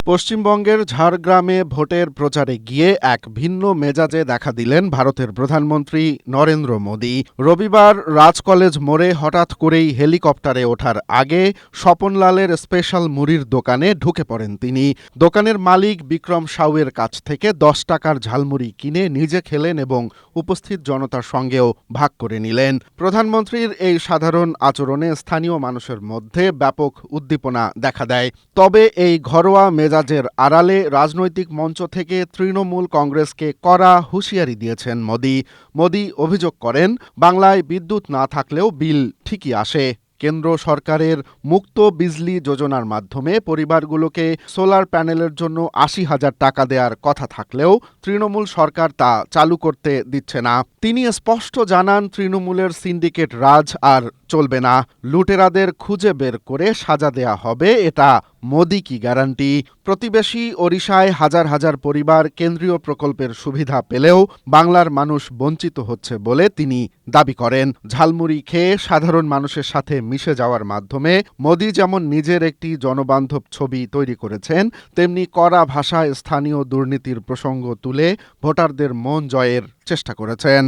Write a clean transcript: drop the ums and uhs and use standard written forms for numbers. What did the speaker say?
পশ্চিমবঙ্গের ঝাড়গ্রামে ভোটের প্রচারে গিয়ে এক ভিন্ন মেজাজে দেখা দিলেন ভারতের প্রধানমন্ত্রী নরেন্দ্র মোদি। রবিবার রাজকলেজ মোড়ে হঠাৎ করেই হেলিকপ্টারে ওঠার আগে স্বপনলালের স্পেশাল মুড়ির দোকানে ঢুকে পড়েন তিনি। দোকানের মালিক বিক্রম সাউয়ের কাছ থেকে 10 টাকার ঝালমুড়ি কিনে নিজে খেলেন এবং উপস্থিত জনতার সঙ্গেও ভাগ করে নিলেন। প্রধানমন্ত্রীর এই সাধারণ আচরণে স্থানীয় মানুষের মধ্যে ব্যাপক উদ্দীপনা দেখা দেয়। তবে এই ঘরোয়া মেজাজের আড়ালে রাজনৈতিক মঞ্চ থেকে তৃণমূল কংগ্রেসকে কড়া হুঁশিয়ারি দিয়েছেন মোদি অভিযোগ করেন, বাংলায় বিদ্যুৎ না থাকলেও বিল ঠিকই আসে। কেন্দ্র সরকারের মুক্ত বিজলি যোজনার মাধ্যমে পরিবারগুলোকে সোলার প্যানেলের জন্য ৮০,০০০ টাকা দেওয়ার কথা থাকলেও তৃণমূল সরকার তা চালু করতে দিচ্ছে না। তিনি স্পষ্ট জানান, তৃণমূলের সিন্ডিকেট রাজ আর চলবে না। লুটেরাদের খুঁজে বের করে সাজা দেয়া হবে, এটা মোদি কি গ্যারান্টি? প্রতিবেশী ওড়িশায় হাজার হাজার পরিবার কেন্দ্রীয় প্রকল্পের সুবিধা পেলেও বাংলার মানুষ বঞ্চিত হচ্ছে বলে তিনি দাবি করেন। ঝালমুড়ি খেয়ে সাধারণ মানুষের সাথে মিশে যাওয়ার মাধ্যমে মোদি যেমন নিজের একটি জনবান্ধব ছবি তৈরি করেছেন, তেমনি কড়া ভাষায় স্থানীয় দুর্নীতির প্রসঙ্গ তুলে ভোটারদের মন জয়ের চেষ্টা করেছেন।